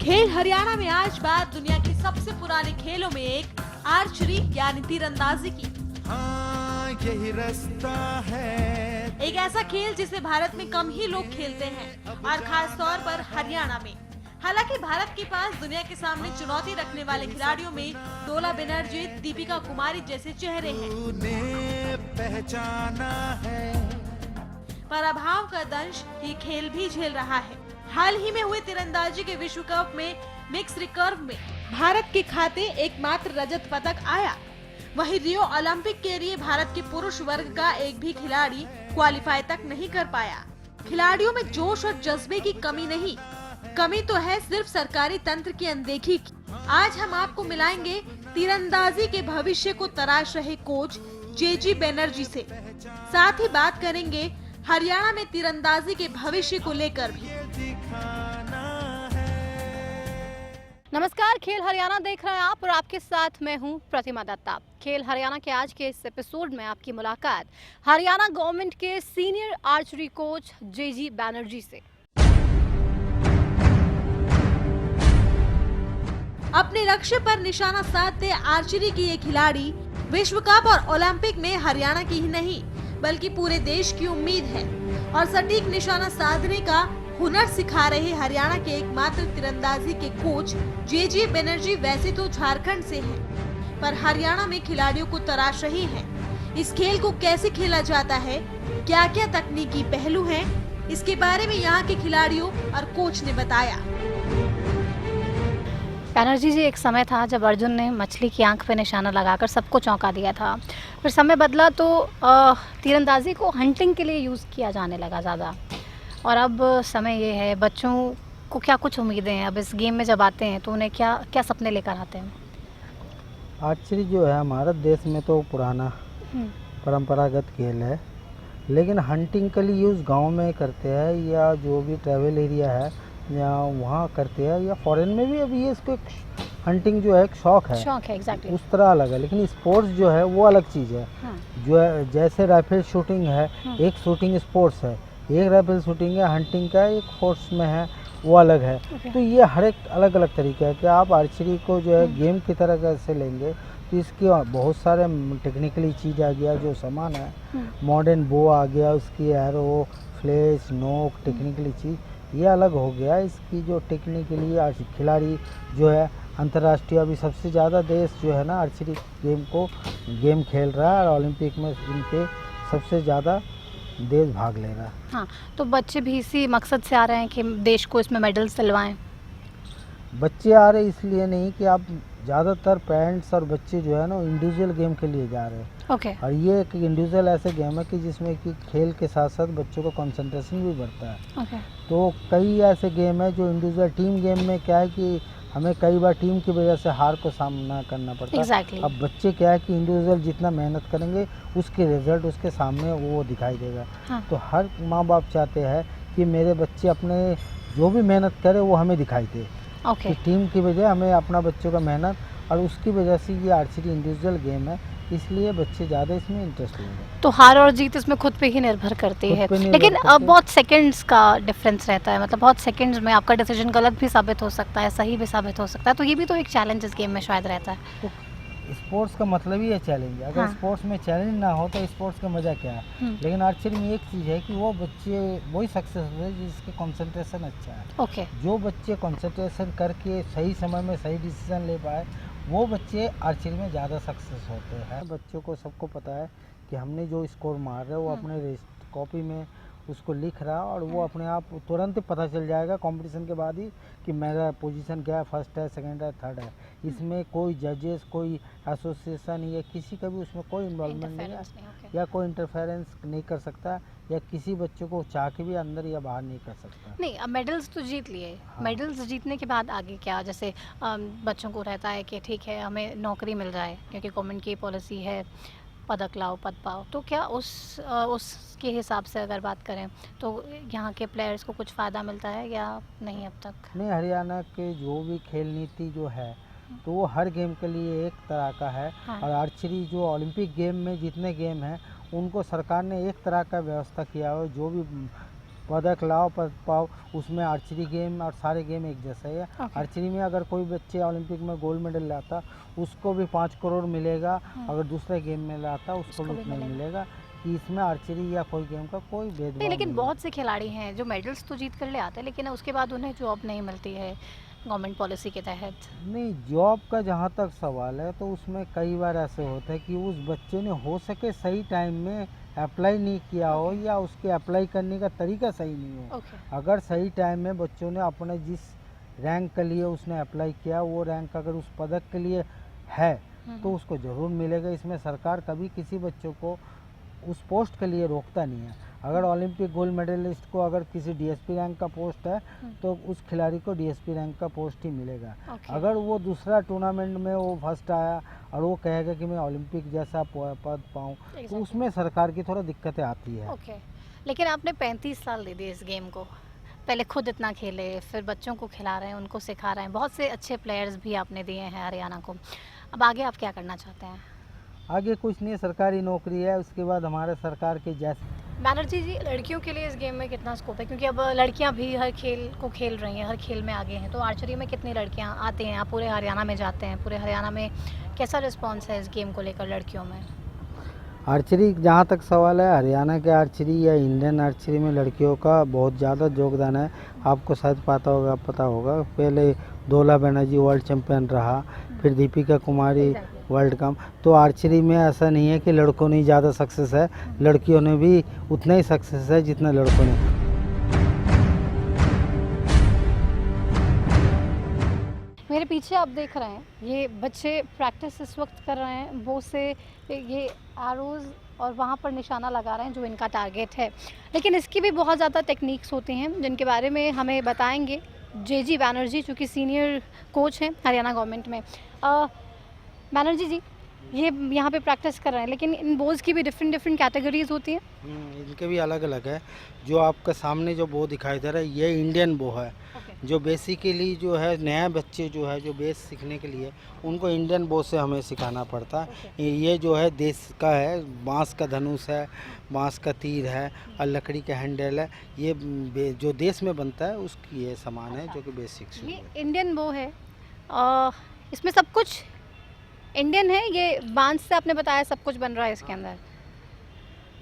खेल हरियाणा में आज बात दुनिया के सबसे पुराने खेलों में एक आर्चरी यानी तीरंदाजी की। हाँ, यही रास्ता है। एक ऐसा खेल जिसे भारत में कम ही लोग खेलते हैं और खास तौर पर हरियाणा में। हालांकि भारत के पास दुनिया के सामने चुनौती रखने वाले खिलाड़ियों में डोला बनर्जी, दीपिका कुमारी जैसे चेहरे हैं। पहचाना है। पर अभाव का दंश ये खेल भी झेल रहा है। हाल ही में हुए तीरंदाजी के विश्व कप में मिक्स रिकर्व में भारत के खाते एकमात्र रजत पदक आया। वहीं रियो ओलंपिक के लिए भारत के पुरुष वर्ग का एक भी खिलाड़ी क्वालिफाई तक नहीं कर पाया। खिलाड़ियों में जोश और जज्बे की कमी नहीं, कमी तो है सिर्फ सरकारी तंत्र की अनदेखी की। आज हम आपको मिलाएंगे तीरंदाजी के भविष्य को तराश रहे कोच जेजी बनर्जी से। साथ ही बात करेंगे हरियाणा में तीरंदाजी के भविष्य को लेकर भी। नमस्कार, खेल हरियाणा देख रहे हैं आप और आपके साथ मैं हूं प्रतिमा दत्ता। खेल हरियाणा के आज के इस एपिसोड में आपकी मुलाकात हरियाणा गवर्नमेंट के सीनियर आर्चरी कोच जेजी बनर्जी से। अपने लक्ष्य पर निशाना साधते आर्चरी की ये खिलाड़ी विश्व कप और ओलंपिक में हरियाणा की ही नहीं बल्कि पूरे देश की उम्मीद है और सटीक निशाना साधने का हुनर सिखा रहे हरियाणा के एकमात्र तीरंदाजी के कोच जेजी बनर्जी वैसे तो झारखंड से हैं, पर हरियाणा में खिलाड़ियों को तराश रहे हैं। इस खेल को कैसे खेला जाता है, क्या क्या तकनीकी पहलू हैं, इसके बारे में यहाँ के खिलाड़ियों और कोच ने बताया। बनर्जी जी, एक समय था जब अर्जुन ने मछली की आंख पे निशाना लगाकर सबको चौंका दिया था। फिर समय बदला तो तीरंदाजी को हंटिंग के लिए यूज़ किया जाने लगा ज़्यादा, और अब समय ये है। बच्चों को क्या कुछ उम्मीदें हैं अब इस गेम में जब आते हैं तो उन्हें क्या क्या सपने लेकर आते हैं? आर्चरी जो है हमारे देश में तो पुराना परंपरागत खेल है, लेकिन हंटिंग के लिए यूज़ गांव में करते हैं या जो भी ट्रैवल एरिया है या वहाँ करते हैं, या फॉरेन में भी अभी ये इसको हंटिंग जो है एक शौक है एग्जैक्टली उस तरह अलग है। लेकिन स्पोर्ट्स जो है वो अलग चीज़ है। जो है जैसे राइफल शूटिंग है, एक शूटिंग स्पोर्ट्स है, एक राइफल शूटिंग है, हंटिंग का एक फोर्स में है, वो अलग है। तो ये हर एक अलग अलग तरीका है कि आप आर्चरी को जो है गेम की तरह कैसे लेंगे, तो इसकी बहुत सारे टेक्निकली चीज़ आ गया जो सामान है। मॉडर्न बो आ गया, उसकी एरो, फ्लैश, नोक, टेक्निकली चीज़ ये अलग हो गया। इसकी जो टेक्निकली खिलाड़ी जो है अंतर्राष्ट्रीय अभी सबसे ज़्यादा देश जो है ना आर्चरी गेम खेल रहा है और ओलंपिक में इनके सबसे ज़्यादा देश भाग ले रहा है। हाँ, तो बच्चे भी इसी मकसद से आ रहे हैं कि देश को इसमें मेडल्स दिलवाएं। बच्चे आ रहे इसलिए नहीं कि आप ज़्यादातर पेरेंट्स और बच्चे जो है ना इंडिविजुअल गेम के लिए जा रहे हैं। और ये एक इंडिविजुअल ऐसे गेम है कि जिसमें कि खेल के साथ साथ बच्चों का कंसंट्रेशन भी बढ़ता है। तो कई ऐसे गेम है जो इंडिविजुअल, टीम गेम में क्या है कि हमें कई बार टीम की वजह से हार को सामना करना पड़ता है। अब बच्चे क्या है कि इंडिविजुअल जितना मेहनत करेंगे उसके रिजल्ट उसके सामने वो दिखाई देगा। तो हर माँ बाप चाहते हैं कि मेरे बच्चे अपने जो भी मेहनत करे वो हमें दिखाई दे। तो टीम की वजह हमें अपना बच्चों का मेहनत, और उसकी वजह से ये आर्चरी इंडिविजुअल गेम है, इसलिए बच्चे ज़्यादा इसमें इंटरेस्ट लेंगे। तो हार और जीत इसमें खुद पे ही निर्भर करती है, लेकिन अब बहुत सेकंड्स का डिफरेंस रहता है। मतलब बहुत सेकंड्स में आपका डिसीजन गलत भी साबित हो सकता है, सही भी साबित हो सकता है। तो ये भी तो एक चैलेंज इस गेम में शायद रहता है। तो स्पोर्ट्स का मतलब ही है चैलेंज। अगर स्पोर्ट्स में चैलेंज ना हो तो स्पोर्ट्स का मज़ा क्या है। लेकिन आर्चरी में एक चीज़ है कि वो बच्चे वही सक्सेस हुए जिसके कंसंट्रेशन अच्छा है। जो बच्चे कंसंट्रेशन करके सही समय में सही डिसीजन ले पाए वो बच्चे आर्चरी में ज़्यादा सक्सेस होते हैं। बच्चों को सबको पता है कि हमने जो स्कोर मार रहे हैं वो अपने कॉपी में उसको लिख रहा और वो अपने आप तुरंत पता चल जाएगा कंपटीशन के बाद ही कि मेरा पोजीशन क्या है, फर्स्ट है, सेकंड है, थर्ड है। इसमें कोई जजेस, कोई एसोसिएशन या किसी का भी उसमें कोई इन्वॉल्वमेंट नहीं है, या कोई इंटरफेरेंस नहीं कर सकता, या किसी बच्चों को चाह के भी अंदर या बाहर नहीं कर सकता। नहीं, अब मेडल्स तो जीत लिए। मेडल्स जीतने के बाद आगे क्या? जैसे बच्चों को रहता है कि ठीक है हमें नौकरी मिल जाए, क्योंकि गवर्नमेंट की पॉलिसी है पदक लाओ पद पाओ। तो क्या उसके हिसाब से अगर बात करें तो यहाँ के प्लेयर्स को कुछ फ़ायदा मिलता है या नहीं अब तक? नहीं, हरियाणा के जो भी खेल नीति जो है तो वो हर गेम के लिए एक तरह का है। और आर्चरी जो ओलंपिक गेम में जितने गेम हैं उनको सरकार ने एक तरह का व्यवस्था किया है। जो भी पदक लाओ पदक पाओ। उसमें आर्चरी गेम और सारे गेम एक जैसा ही है। आर्चरी में अगर कोई बच्चे ओलंपिक में गोल्ड मेडल लाता उसको भी 5 करोड़ मिलेगा, अगर दूसरे गेम में लाता उसको भी उतना ही मिलेगा। कि इसमें आर्चरी या कोई गेम का कोई भेदभाव नहीं, लेकिन नहीं बहुत से खिलाड़ी हैं जो मेडल्स तो जीत कर ले आते हैं, लेकिन उसके बाद उन्हें जॉब नहीं मिलती है गवर्नमेंट पॉलिसी के तहत। नहीं, जॉब का जहाँ तक सवाल है तो उसमें कई बार ऐसे होता है कि उस बच्चे ने हो सके सही टाइम में अप्लाई नहीं किया हो या उसके अप्लाई करने का तरीका सही नहीं हो। अगर सही टाइम में बच्चों ने अपने जिस रैंक के लिए उसने अप्लाई किया वो रैंक अगर उस पदक के लिए है तो उसको ज़रूर मिलेगा। इसमें सरकार कभी किसी बच्चों को उस पोस्ट के लिए रोकता नहीं है। अगर ओलंपिक गोल्ड मेडलिस्ट को अगर किसी डीएसपी रैंक का पोस्ट है तो उस खिलाड़ी को डीएसपी रैंक का पोस्ट ही मिलेगा। अगर वो दूसरा टूर्नामेंट में वो फर्स्ट आया और वो कहेगा कि मैं ओलंपिक जैसा पद पाऊँ तो उसमें सरकार की थोड़ा दिक्कतें आती है। लेकिन आपने 35 साल दे दिए इस गेम को, पहले खुद इतना खेले, फिर बच्चों को खिला रहे हैं, उनको सिखा रहे हैं, बहुत से अच्छे प्लेयर्स भी आपने दिए हैं हरियाणा को। अब आगे आप क्या करना चाहते हैं? आगे कुछ नहीं, सरकारी नौकरी है, उसके बाद हमारे सरकार के जैसे। बैनर्जी जी, लड़कियों के लिए इस गेम में कितना स्कोप है, क्योंकि अब लड़कियां भी हर खेल को खेल रही हैं, हर खेल में आगे हैं, तो आर्चरी में कितनी लड़कियां आती हैं? आप पूरे हरियाणा में जाते हैं, पूरे हरियाणा में कैसा रिस्पॉन्स है इस गेम को लेकर लड़कियों में? आर्चरी जहाँ तक सवाल है, हरियाणा के आर्चरी या इंडियन आर्चरी में लड़कियों का बहुत ज़्यादा योगदान है। आपको शायद पता होगा पहले दोला बनर्जी वर्ल्ड चैम्पियन रहा, फिर दीपिका कुमारी वर्ल्ड कप। तो आर्चरी में ऐसा नहीं है कि लड़कों ने ज़्यादा सक्सेस है, लड़कियों ने भी उतना ही सक्सेस है जितना लड़कों ने। मेरे पीछे आप देख रहे हैं ये बच्चे प्रैक्टिस इस वक्त कर रहे हैं, वो से ये एरोज़ और वहाँ पर निशाना लगा रहे हैं जो इनका टारगेट है। लेकिन इसकी भी बहुत ज़्यादा टेक्निक्स होती हैं जिनके बारे में हमें बताएंगे जेजी बैनर्जी, जो कि सीनियर कोच हैं हरियाणा गवर्नमेंट में। बैनर्जी जी, ये यहाँ पे प्रैक्टिस कर रहे हैं, लेकिन इन बोज की भी डिफरेंट कैटेगरीज होती हैं। इनके भी अलग अलग है। जो आपका सामने जो बो दिखाई दे रहा है ये इंडियन बो है। जो बेसिकली जो है नया बच्चे जो है जो बेस सीखने के लिए उनको इंडियन बो से हमें सिखाना पड़ता है। ये जो है देश का है, बांस का धनुष है, बांस का तीर है और लकड़ी का हैंडल है। ये जो देश में बनता है उसकी ये सामान है जो कि बेसिक। ये इंडियन बो है, इसमें सब कुछ इंडियन है। ये बांस से आपने बताया सब कुछ बन रहा है इसके अंदर,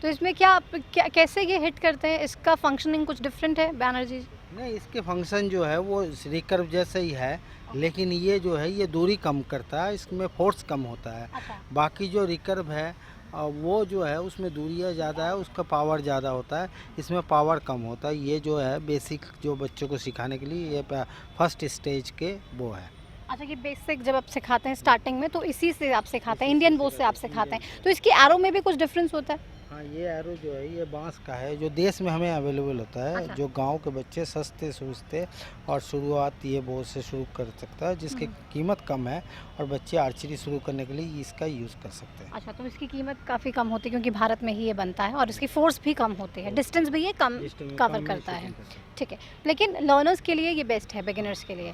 तो इसमें क्या कैसे ये हिट करते हैं? इसका फंक्शनिंग कुछ डिफरेंट है बैनर्जी? नहीं, इसके फंक्शन जो है वो रिकर्व जैसा ही है, लेकिन ये जो है ये दूरी कम करता है, इसमें फोर्स कम होता है। बाकी जो रिकर्व है वो जो है उसमें दूरियाँ ज़्यादा है, उसका पावर ज़्यादा होता है, इसमें पावर कम होता है। ये जो है बेसिक जो बच्चों को सिखाने के लिए ये फर्स्ट स्टेज के वो है। अच्छा, ये बेसिक जब आप सिखाते हैं स्टार्टिंग में तो इसी से आप सिखाते हैं, इंडियन बो से आप सिखाते हैं, तो इसकी एरो में भी कुछ डिफरेंस होता है? हाँ, ये एरो जो है ये बांस का है जो देश में हमें अवेलेबल होता है। जो गांव के बच्चे सस्ते सूझते और शुरुआत ये बो से शुरू कर सकता है जिसकी कीमत कम है और बच्चे आर्चरी शुरू करने के लिए इसका यूज़ कर सकते हैं। अच्छा, तो इसकी कीमत काफ़ी कम होती है क्योंकि भारत में ही ये बनता है और इसकी फोर्स भी कम होती है, डिस्टेंस भी ये कम कवर करता है। ठीक है, लेकिन लर्नर्स के लिए ये बेस्ट है, बिगिनर्स के लिए।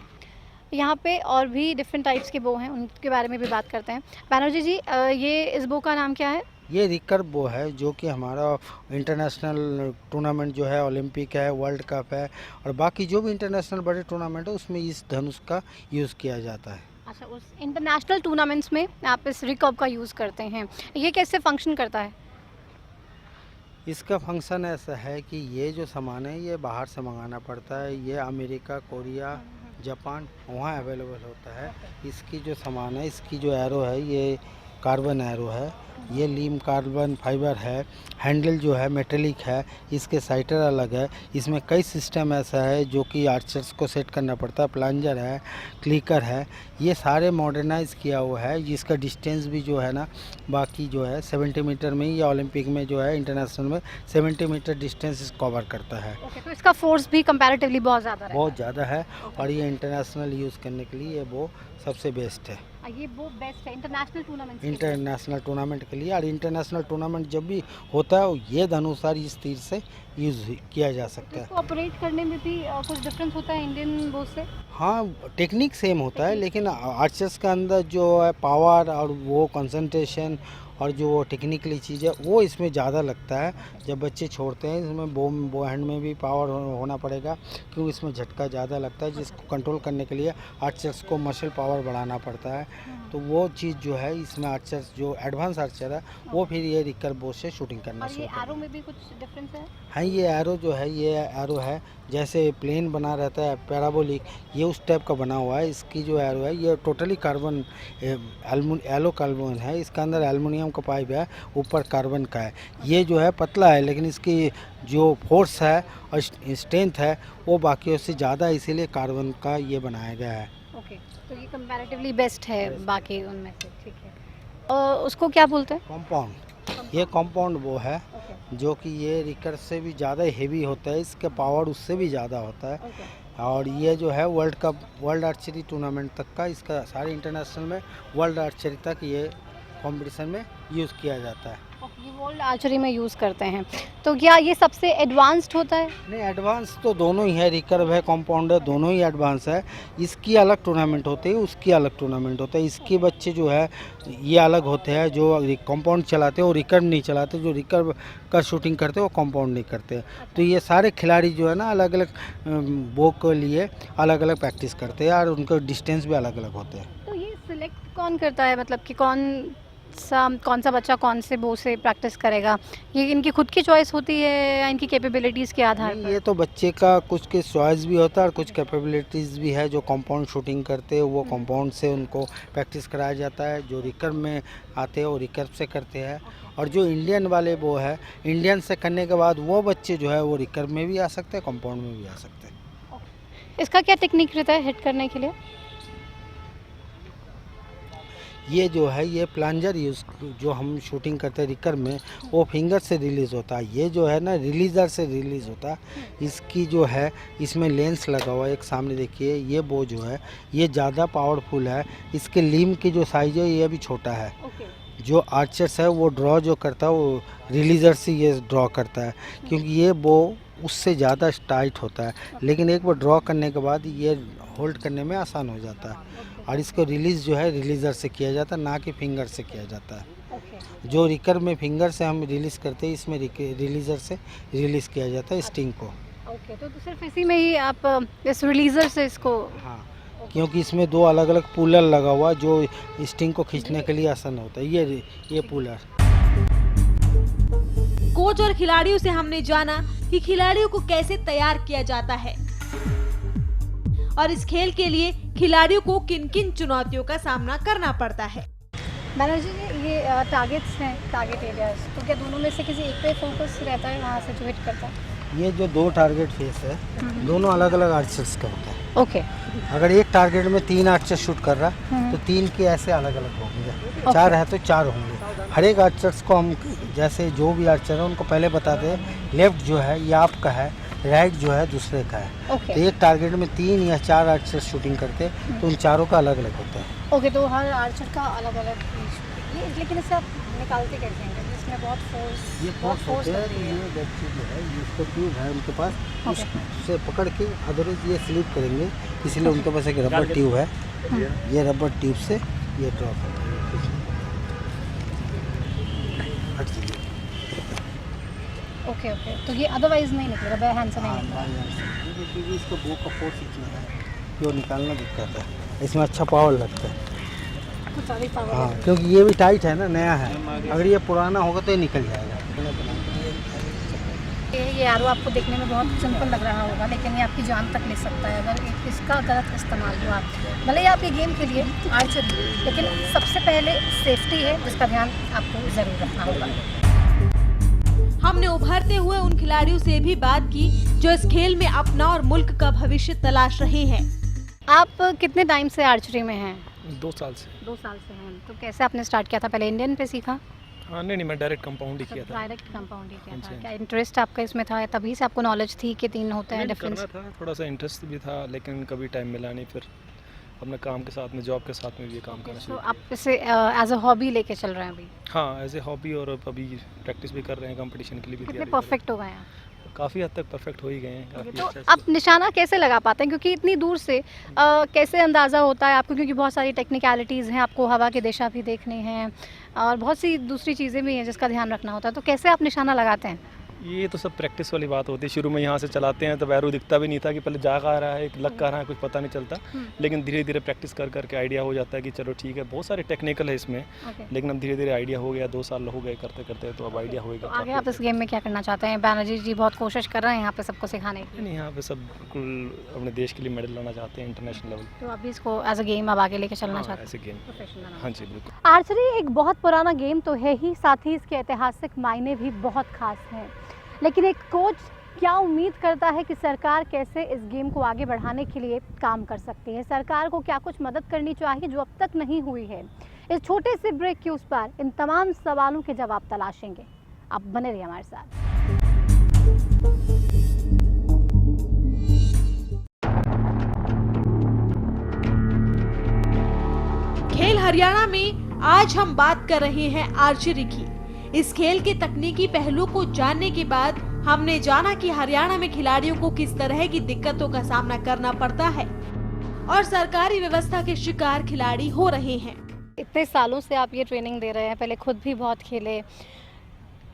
यहाँ पे और भी डिफरेंट टाइप्स के बो हैं, उनके बारे में भी बात करते हैं। बैनर्जी जी, ये इस बो का नाम क्या है? ये रिकर्व बो है जो कि हमारा इंटरनेशनल टूर्नामेंट जो है, ओलंपिक है, वर्ल्ड कप है और बाकी जो भी इंटरनेशनल बड़े टूर्नामेंट है उसमें इस धनुष का यूज़ किया जाता है। अच्छा, उस इंटरनेशनल टूर्नामेंट्स में आप इस रिकर्व का यूज़ करते हैं, ये कैसे फंक्शन करता है? इसका फंक्शन ऐसा है कि ये जो सामान है ये बाहर से मंगाना पड़ता है। ये अमेरिका, कोरिया, जापान वहाँ अवेलेबल होता है। इसकी जो सामान है, इसकी जो एरो है ये कार्बन एरो है, ये लीम कार्बन फाइबर है। हैंडल जो है मेटेलिक है, इसके साइटर अलग है। इसमें कई सिस्टम ऐसा है जो कि आर्चर्स को सेट करना पड़ता है। प्लंजर है, क्लिकर है, ये सारे मॉडर्नाइज किया हुआ है। जिसका डिस्टेंस भी जो है ना बाकी जो है 70 मीटर में या ओलंपिक में जो है इंटरनेशनल में 70 मीटर डिस्टेंस कवर करता है। तो इसका फोर्स भी कंपैरेटिवली बहुत ज़्यादा है और ये इंटरनेशनल यूज़ करने के लिए वो सबसे बेस्ट है। ये वो बेस्ट है इंटरनेशनल टूर्नामेंट के लिए। और इंटरनेशनल टूर्नामेंट जब भी होता है ये धनुषार इस तीर से यूज़ किया जा सकता है। ऑपरेट करने में भी कुछ डिफरेंस होता है इंडियन बो से? हाँ, टेक्निक सेम होता है लेकिन आर्चर्स के अंदर जो है पावर और वो कंसंट्रेशन और जो टेक्निकली चीज़ है वो इसमें ज़्यादा लगता है जब बच्चे छोड़ते हैं। इसमें बो हैंड में भी पावर होना पड़ेगा क्योंकि इसमें झटका ज़्यादा लगता है, जिसको कंट्रोल करने के लिए आर्चर्स को मसल पावर बढ़ाना पड़ता है। तो वो चीज़ जो है इसमें आर्चर्स जो एडवांस आर्चर है वो फिर ये रिकर बो से शूटिंग करना और ये शुरू एरो में भी कुछ डिफरेंस है? हाँ, ये एरो जो है ये एरो है जैसे प्लेन बना रहता है पैराबोलिक, ये उस टाइप का बना हुआ है। इसकी जो एरो है ये टोटली कार्बन एलो कार्बन है, इसके अंदर एल्युमिनियम का पाइप है, ऊपर कार्बन का है। ये जो है पतला है लेकिन इसकी जो फोर्स है और स्ट्रेंथ है वो बाकियों से ज़्यादा है, इसीलिए कार्बन का ये बनाया गया है। ओके, तो ये कंपैरेटिवली बेस्ट है बाकी उनमें से, ठीक है। और उसको क्या बोलते हैं? कंपाउंड। ये कंपाउंड वो है जो कि ये रिकर से भी ज़्यादा हेवी होता है, इसका पावर उससे भी ज़्यादा होता है। और ये जो है world cup, world archery tournament तक का, इसका सारे इंटरनेशनल में वर्ल्ड आर्चरी तक ये कंपटीशन में यूज़ किया जाता है। ये वर्ल्ड आर्चरी में यूज़ करते हैं। तो क्या ये सबसे एडवांस्ड होता है? नहीं, एडवांस तो दोनों ही है, रिकर्व है, कंपाउंड है, दोनों ही एडवांस है। इसकी अलग टूर्नामेंट होती है, उसकी अलग टूर्नामेंट होता है। इसके बच्चे जो है ये अलग होते हैं, जो कंपाउंड चलाते हैं वो रिकर्व नहीं चलाते, जो रिकर्व का शूटिंग करते हैं वो कंपाउंड नहीं करते। तो ये सारे खिलाड़ी जो है ना अलग अलग बो के लिए अलग अलग प्रैक्टिस करते हैं और उनके डिस्टेंस भी अलग अलग होते हैं। तो ये सिलेक्ट कौन करता है, मतलब कि कौन सा बच्चा कौन से बो से प्रैक्टिस करेगा? ये इनकी खुद की चॉइस होती है या इनकी कैपेबिलिटीज़ के आधार पर? ये तो बच्चे का कुछ के चॉइस भी होता है और कुछ कैपेबिलिटीज़ भी है। जो कंपाउंड शूटिंग करते हैं वो कंपाउंड से उनको प्रैक्टिस कराया जाता है, जो रिकर्व में आते हैं वो रिकर्व से करते हैं। और जो इंडियन वाले वो है, इंडियन से करने के बाद वो बच्चे जो है वो रिकर्व में भी आ सकते हैं, कंपाउंड में भी आ सकते हैं। इसका क्या टेक्निक रहता है हिट करने के लिए? ये जो है ये प्लांजर यूज़ जो हम शूटिंग करते हैं रिकर में वो फिंगर से रिलीज़ होता है। ये जो है ना रिलीज़र से रिलीज़ होता है। इसकी जो है इसमें लेंस लगा हुआ है, एक सामने देखिए। ये बो जो है ये ज़्यादा पावरफुल है। इसके लिम की जो साइज है ये भी छोटा है। जो आर्चर्स है वो ड्रॉ जो करता है वो रिलीज़र से ये ड्रॉ करता है, क्योंकि ये बो उससे ज़्यादा टाइट होता है। लेकिन एक बार ड्रॉ करने के बाद ये होल्ड करने में आसान हो जाता है। और इसको रिलीज़ जो है रिलीज़र से किया जाता है, ना कि फिंगर से किया जाता है। जो रिकर में फिंगर से हम रिलीज़ करते हैं, इसमें रिलीज़र से रिलीज़ किया जाता है स्टिंग को। ओके, तो सिर्फ इसी में ही आप इस रिलीज़र से इसको? हाँ, क्योंकि इसमें दो अलग अलग पुलर लगा हुआ जो स्टिंग को खींचने के लिए आसान होता है। ये पुलर। कोच और खिलाड़ियों से हमने जाना कि खिलाड़ियों को कैसे तैयार किया जाता है और इस खेल के लिए खिलाड़ियों को किन किन चुनौतियों का सामना करना पड़ता है। मैनेजर जी, ये टारगेट्स हैं, टारगेट एरियाज, तो क्या दोनों में से किसी एक पे फोकस रहता है वहाँ से जो हिट करता है? ये जो दो टारगेट फेस है दोनों अलग अलग आर्चर्स का होता है। ओके। अगर एक टारगेट में 3 आर्चर शूट कर रहा तो 3 के ऐसे अलग अलग होंगे। 4 है तो 4 होंगे। हर एक आर्चर्स को हम जैसे जो भी आर्चर है उनको पहले बताते हैं लेफ्ट जो है ये आपका है, राइट जो है दूसरे का है। ओके। तो एक टारगेट में 3 या 4 आर्चर शूटिंग करते हैं तो उन चारों का अलग अलग होता है। ओके, तो हर आर्चर का अलग अलग ये, लेकिन इसे आप निकालते कैसे हैं? इसमें बहुत फोर्स, ये फोर्स होते हैं। तो ये बच्चे जो है इसको ट्यूब है उनके पास, उससे पकड़ के अदरवाइज ये स्लिप करेंगे, इसलिए उनके पास एक रबर ट्यूब है। ये रबर ट्यूब से ये ड्रॉप है। ओके ओके, तो ये अदरवाइज नहीं निकलेगा, बाय हैंड से नहीं निकलेगा? क्योंकि इसको बो का फोर्स इतना है जो निकालना दिक्कत है। इसमें अच्छा पावर लगता है। हाँ, क्योंकि ये भी टाइट है ना, नया है। अगर ये पुराना होगा तो ये निकल जाएगा। ये एरो आपको देखने में बहुत सिंपल लग रहा होगा, लेकिन ये आपकी जान तक ले सकता है अगर इसका गलत इस्तेमाल हुआ। भले ही आप ये गेम खेलिए आर्चरी, लेकिन सबसे पहले सेफ्टी है जिसका ध्यान आपको ज़रूर रखना होगा। हमने उभरते हुए उन खिलाड़ियों से भी बात की जो इस खेल में अपना और मुल्क का भविष्य तलाश रहे हैं। आप कितने टाइम से आर्चरी में हैं? 2 साल से। 2 साल से हैं। तो कैसे आपने स्टार्ट किया था? पहले इंडियन पे सीखा? हाँ, नहीं मैं डायरेक्ट कंपाउंड ही किया था। डायरेक्ट कंपाउंड ही किया था। जी। क्या इंटरेस्ट आपका इसमें था, तभी से आपको नॉलेज थी कि 3 होते हैं नहीं, डिफरेंस? करना था, थोड़ा सा इंटरेस्ट भी था, लेकिन कभी टाइम मिला नहीं। फिर अपने काम के साथ में, जॉब के साथ में भी ये काम करना तो शुरू आप इसे एज अ हॉबी लेके चल रहे हैं अभी? हाँ, एज ए हॉबी, और अभी प्रैक्टिस भी कर रहे हैं, कंपटीशन के लिए भी कितने तैयारी कर रहे परफेक्ट हो गए हैं? हैं। काफ़ी हद तक परफेक्ट हो ही गए हैं। काफ़ी तो अच्छा आप निशाना कैसे लगा पाते हैं, क्योंकि इतनी दूर से कैसे अंदाज़ा होता है आपको, क्योंकि बहुत सारी टेक्निकलिटीज़ हैं, आपको हवा की दिशा भी देखनी है, और बहुत सी दूसरी चीज़ें भी हैं जिसका ध्यान रखना होता है, तो कैसे आप निशाना लगाते हैं? ये तो सब प्रैक्टिस वाली बात होती है। शुरू में यहाँ से चलाते हैं तो एरो दिखता भी नहीं था कि पहले जा कहाँ रहा है, लग कहाँ रहा है, कुछ पता नहीं चलता। लेकिन धीरे धीरे प्रैक्टिस कर करके आइडिया हो जाता है कि चलो ठीक है। बहुत सारे टेक्निकल है इसमें, लेकिन अब धीरे धीरे आइडिया हो गया। 2 साल हो गए करते करते, तो अब आइडिया होगा। तो आगे आप इस गेम में क्या करना चाहते हैं? बैनर्जी जी बहुत कोशिश कर रहे हैं यहाँ पे सबको सिखाने की। नहीं, यहाँ पे सब अपने देश के लिए मेडल लाना चाहते हैं इंटरनेशनल लेवल। तो अभी इसको एज अ गेम अब आगे लेके चलना चाहते हैं? ऐसे गेम, हाँ जी बिल्कुल। आर्चरी एक बहुत पुराना गेम तो है ही, साथ ही इसके ऐतिहासिक मायने भी बहुत खास हैं। लेकिन एक कोच क्या उम्मीद करता है कि सरकार कैसे इस गेम को आगे बढ़ाने के लिए काम कर सकती है? सरकार को क्या कुछ मदद करनी चाहिए जो अब तक नहीं हुई है? इस छोटे से ब्रेक के उस पार इन तमाम सवालों के जवाब तलाशेंगे। आप बने रहिए हमारे साथ। खेल हरियाणा में आज हम बात कर रहे हैं आर्चरी की। इस खेल के तकनीकी पहलू को जानने के बाद हमने जाना कि हरियाणा में खिलाड़ियों को किस तरह की दिक्कतों का सामना करना पड़ता है और सरकारी व्यवस्था के शिकार खिलाड़ी हो रहे हैं। इतने सालों से आप ये ट्रेनिंग दे रहे हैं, पहले खुद भी बहुत खेले,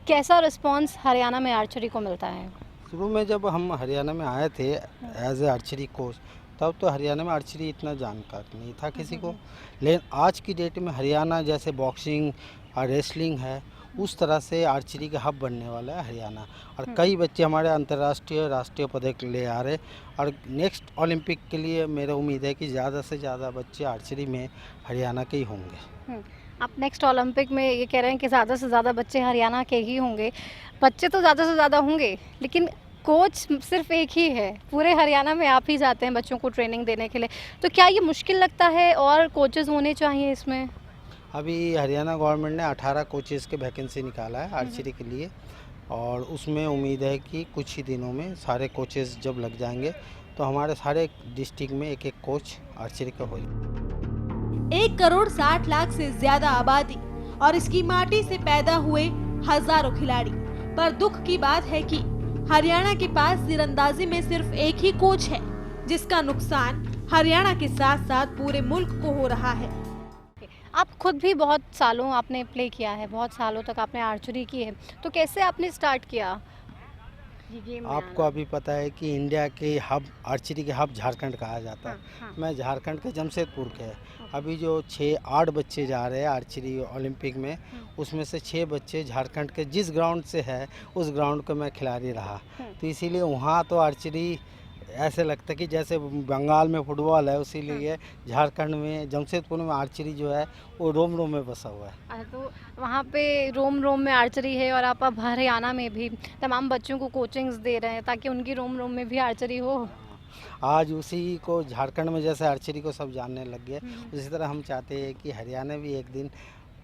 कैसा रिस्पांस हरियाणा में आर्चरी को मिलता है? शुरू में जब हम हरियाणा में आए थे एज ए आर्चरी कोच, तब तो हरियाणा में आर्चरी इतना जानकार नहीं था किसी को। लेकिन आज की डेट में हरियाणा जैसे बॉक्सिंग और रेसलिंग है, उस तरह से आर्चरी का हब बनने वाला है हरियाणा। और कई बच्चे हमारे अंतर्राष्ट्रीय राष्ट्रीय पदक ले आ रहे। और नेक्स्ट ओलंपिक के लिए मेरा उम्मीद है कि ज़्यादा से ज़्यादा बच्चे आर्चरी में हरियाणा के ही होंगे। आप नेक्स्ट ओलंपिक में ये कह रहे हैं कि ज़्यादा से ज़्यादा बच्चे हरियाणा के ही होंगे। बच्चे तो ज़्यादा से ज़्यादा होंगे, लेकिन कोच सिर्फ एक ही है। पूरे हरियाणा में आप ही जाते हैं बच्चों को ट्रेनिंग देने के लिए, तो क्या ये मुश्किल लगता है और कोचेज़ होने चाहिए इसमें? अभी हरियाणा गवर्नमेंट ने 18 कोचेज़ के वैकेंसी निकाला है आर्चरी के लिए, और उसमें उम्मीद है कि कुछ ही दिनों में सारे कोचेज़ जब लग जाएंगे तो हमारे सारे डिस्ट्रिक्ट में एक एक कोच आर्चरी का हो जाएगा। 1 करोड़ 60 लाख से ज्यादा आबादी और इसकी माटी से पैदा हुए हजारों खिलाड़ी, पर दुख की बात है कि हरियाणा के पास तीरंदाजी में सिर्फ एक ही कोच है, जिसका नुकसान हरियाणा के साथ साथ पूरे मुल्क को हो रहा है। आप खुद भी बहुत सालों आपने प्ले किया है, बहुत सालों तक आपने आर्चरी की है, तो कैसे आपने स्टार्ट किया ये गेम? आपको अभी पता है कि इंडिया के हब, आर्चरी के हब झारखंड कहा जाता है। हाँ। मैं झारखंड के जमशेदपुर के है। अभी जो 6-8 बच्चे जा रहे हैं आर्चरी ओलंपिक में, उसमें से 6 बच्चे झारखंड के जिस ग्राउंड से है उस ग्राउंड का मैं खिलाड़ी रहा। तो इसीलिए वहाँ तो आर्चरी ऐसे लगता है कि जैसे बंगाल में फुटबॉल है, उसीलिए झारखंड में जमशेदपुर में आर्चरी जो है वो रोम रोम में बसा हुआ है। तो वहाँ पे रोम रोम में आर्चरी है और आप अब हरियाणा में भी तमाम बच्चों को कोचिंग्स दे रहे हैं ताकि उनकी रोम रोम में भी आर्चरी हो। आज उसी को झारखंड में जैसे आर्चरी को सब जानने लग गए, उसी तरह हम चाहते हैं कि हरियाणा भी एक दिन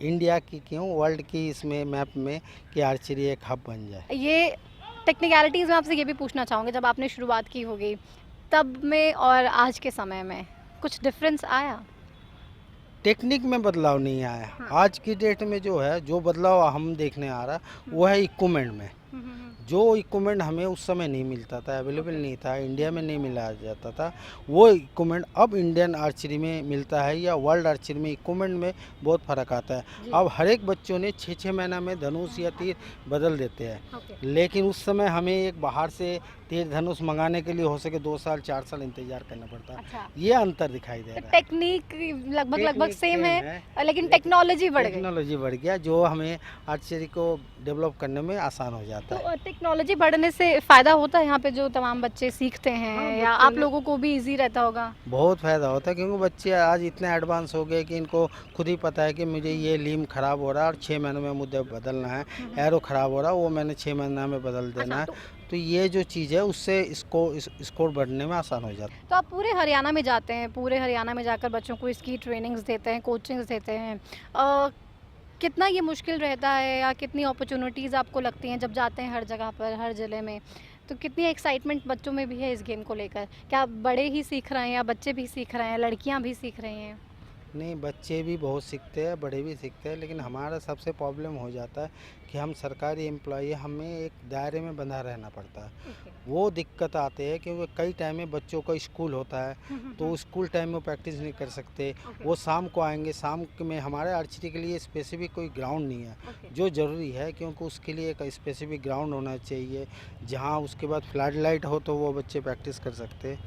इंडिया की क्यों वर्ल्ड की इसमें मैप में कि आर्चरी एक हब बन जाए। ये टेक्निकलिटीज़ में आपसे ये भी पूछना चाहूँगी, जब आपने शुरुआत की होगी तब में और आज के समय में कुछ डिफरेंस आया? टेक्निक में बदलाव नहीं आया। आज की डेट में जो है, जो बदलाव हम देखने आ रहा वो है इक्विपमेंट में। जो इक्विपमेंट हमें उस समय नहीं मिलता था, अवेलेबल नहीं था, इंडिया में नहीं मिला जाता था, वो इक्विपमेंट अब इंडियन आर्चरी में मिलता है या वर्ल्ड आर्चरी में इक्विपमेंट में बहुत फ़र्क आता है। अब हर एक बच्चों ने 6-6 महीना में धनुष या तीर बदल देते हैं। लेकिन उस समय हमें एक बाहर से तीर धनुष मंगाने के लिए हो सके 2 साल 4 साल इंतजार करना पड़ता है। ये अंतर दिखाई दे रहा है। टेक्निक लगभग सेम है, लेकिन टेक्नोलॉजी बढ़ गई। टेक्नोलॉजी बढ़ गया, जो हमें आर्चरी को डेवलप करने में आसान हो जाता है। तो टेक्नोलॉजी बढ़ने से फ़ायदा होता है यहाँ पे जो तमाम बच्चे सीखते हैं, या आप लोगों को भी इजी रहता होगा? बहुत फ़ायदा होता है, क्योंकि बच्चे आज इतने एडवांस हो गए कि इनको खुद ही पता है कि मुझे ये लीम ख़राब हो रहा है और 6 महीनों में मुझे बदलना है। एरो ख़राब हो रहा है, वो मैंने 6 महीना में बदल देना है। तो ये जो चीज़ है उससे इसको स्कोर बढ़ने में आसान हो जाता है। तो आप पूरे हरियाणा में जाते हैं, पूरे हरियाणा में जाकर बच्चों को इसकी ट्रेनिंग्स देते हैं, कोचिंग्स देते हैं, कितना ये मुश्किल रहता है या कितनी अपॉर्चुनिटीज़ आपको लगती हैं जब जाते हैं हर जगह पर, हर ज़िले में? तो कितनी एक्साइटमेंट बच्चों में भी है इस गेम को लेकर? क्या बड़े ही सीख रहे हैं या बच्चे भी सीख रहे हैं, लड़कियां भी सीख रही हैं? नहीं, बच्चे भी बहुत सीखते हैं, बड़े भी सीखते हैं, लेकिन हमारा सबसे प्रॉब्लम हो जाता है कि हम सरकारी एम्प्लॉई, हमें एक दायरे में बंधा रहना पड़ता है। वो दिक्कत आते हैं क्योंकि कई टाइम में बच्चों का स्कूल होता है, तो स्कूल टाइम में प्रैक्टिस नहीं कर सकते। वो शाम को आएंगे, शाम में हमारे आर्चरी के लिए स्पेसिफिक कोई ग्राउंड नहीं है, जो ज़रूरी है क्योंकि उसके लिए एक स्पेसिफिक ग्राउंड होना चाहिए जहाँ उसके बाद फ्लड लाइट हो तो वो बच्चे प्रैक्टिस कर सकते।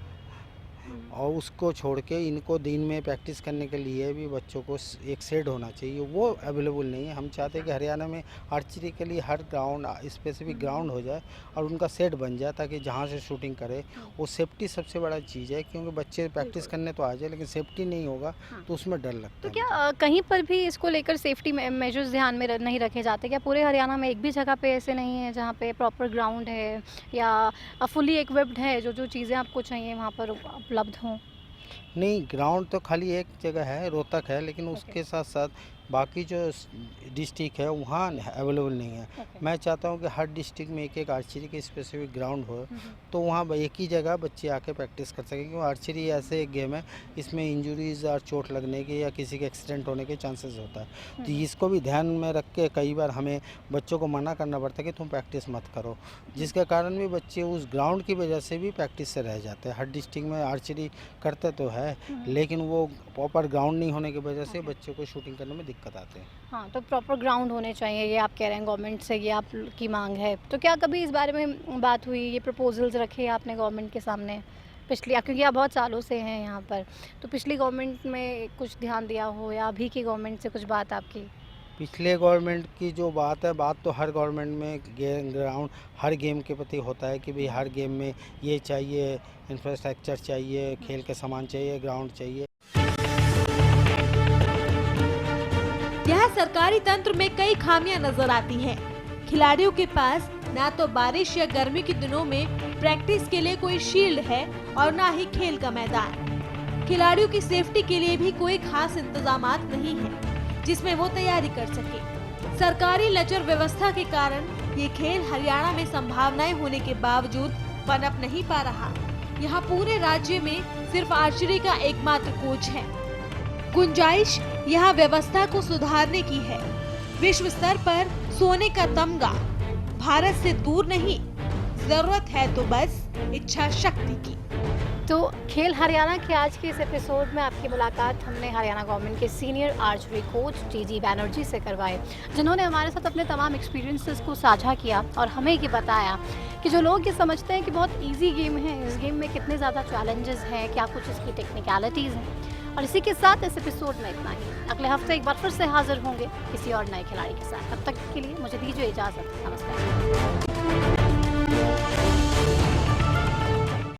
और उसको छोड़ के इनको दिन में प्रैक्टिस करने के लिए भी बच्चों को एक शेड होना चाहिए, वो अवेलेबल नहीं है। हम चाहते हैं कि हरियाणा में आर्चरी के लिए हर ग्राउंड स्पेसिफिक ग्राउंड हो जाए और उनका शेड बन जाए ताकि जहाँ से शूटिंग करे। वो सेफ्टी सबसे बड़ा चीज़ है क्योंकि बच्चे प्रैक्टिस करने तो आ जाए लेकिन सेफ्टी नहीं होगा तो उसमें डर लगता तो है। क्या कहीं पर भी इसको लेकर सेफ्टी मेजर्स ध्यान में नहीं रखे जाते? क्या पूरे हरियाणा में एक भी जगह पे ऐसे नहीं है जहाँ पे प्रॉपर ग्राउंड है या फुली इक्विप्ड है, जो चीज़ें आपको चाहिए वहाँ पर उपलब्ध हों? नहीं, ग्राउंड तो खाली एक जगह है, रोहतक है, लेकिन उसके साथ साथ बाकी जो डिस्ट्रिक्ट है वहाँ अवेलेबल नहीं है। मैं चाहता हूँ कि हर डिस्ट्रिक्ट में एक आर्चरी की स्पेसिफिक ग्राउंड हो, तो वहाँ एक ही जगह बच्चे आके प्रैक्टिस कर सकें क्योंकि आर्चरी ऐसे एक गेम है इसमें इंजरीज और चोट लगने के या किसी के एक्सीडेंट होने के चांसेस होता है। तो इसको भी ध्यान में रख के कई बार हमें बच्चों को मना करना पड़ता है कि तुम प्रैक्टिस मत करो, जिसके कारण भी बच्चे उस ग्राउंड की वजह से भी प्रैक्टिस से रह जाते हैं। हर डिस्ट्रिक्ट में आर्चरी करते तो है लेकिन वो प्रॉपर ग्राउंड नहीं होने की वजह से बच्चों को शूटिंग करने में दिक्कत आती है। हाँ, तो प्रॉपर ग्राउंड होने चाहिए, ये आप कह रहे हैं गवर्नमेंट से, ये आपकी मांग है। तो क्या कभी इस बारे में बात हुई, ये प्रपोजल्स रखे आपने गवर्नमेंट के सामने पिछली, क्योंकि आप बहुत सालों से हैं यहाँ पर, तो पिछली गवर्नमेंट में कुछ ध्यान दिया हो या अभी की गवर्नमेंट से कुछ बात आपकी? पिछले गवर्नमेंट की जो बात है, बात तो हर गवर्नमेंट में ग्राउंड हर गेम के प्रति होता है कि भाई हर गेम में ये चाहिए, इंफ्रास्ट्रक्चर चाहिए, खेल के सामान चाहिए, ग्राउंड चाहिए। यह सरकारी तंत्र में कई खामियां नजर आती हैं। खिलाड़ियों के पास ना तो बारिश या गर्मी के दिनों में प्रैक्टिस के लिए कोई शील्ड है और ना ही खेल का मैदान। खिलाड़ियों की सेफ्टी के लिए भी कोई खास इंतजामात नहीं है जिसमें वो तैयारी कर सके। सरकारी लचर व्यवस्था के कारण ये खेल हरियाणा में संभावनाएं होने के बावजूद पनप नहीं पा रहा। यहाँ पूरे राज्य में सिर्फ आर्चरी का एकमात्र कोच है। गुंजाइश यहाँ व्यवस्था को सुधारने की है। विश्व स्तर पर सोने का तमगा भारत से दूर नहीं, जरूरत है तो बस इच्छा शक्ति की। तो खेल हरियाणा के आज के इस एपिसोड में आपकी मुलाकात हमने हरियाणा गवर्नमेंट के senior archery coach TG Banerjee से करवाए, जिन्होंने हमारे साथ अपने तमाम एक्सपीरियंसेस को साझा किया और हमें ये बताया कि जो लोग ये समझते हैं कि बहुत इजी गेम है, इस गेम में कितने ज़्यादा चैलेंजेस हैं, क्या कुछ इसकी टेक्निकलिटीज़ हैं। और इसी के साथ इस एपिसोड में इतना ही। अगले हफ्ते एक बार फिर से हाजिर होंगे किसी और नए खिलाड़ी के साथ। तब तक के लिए मुझे दीजिए इजाज़त। नमस्कार।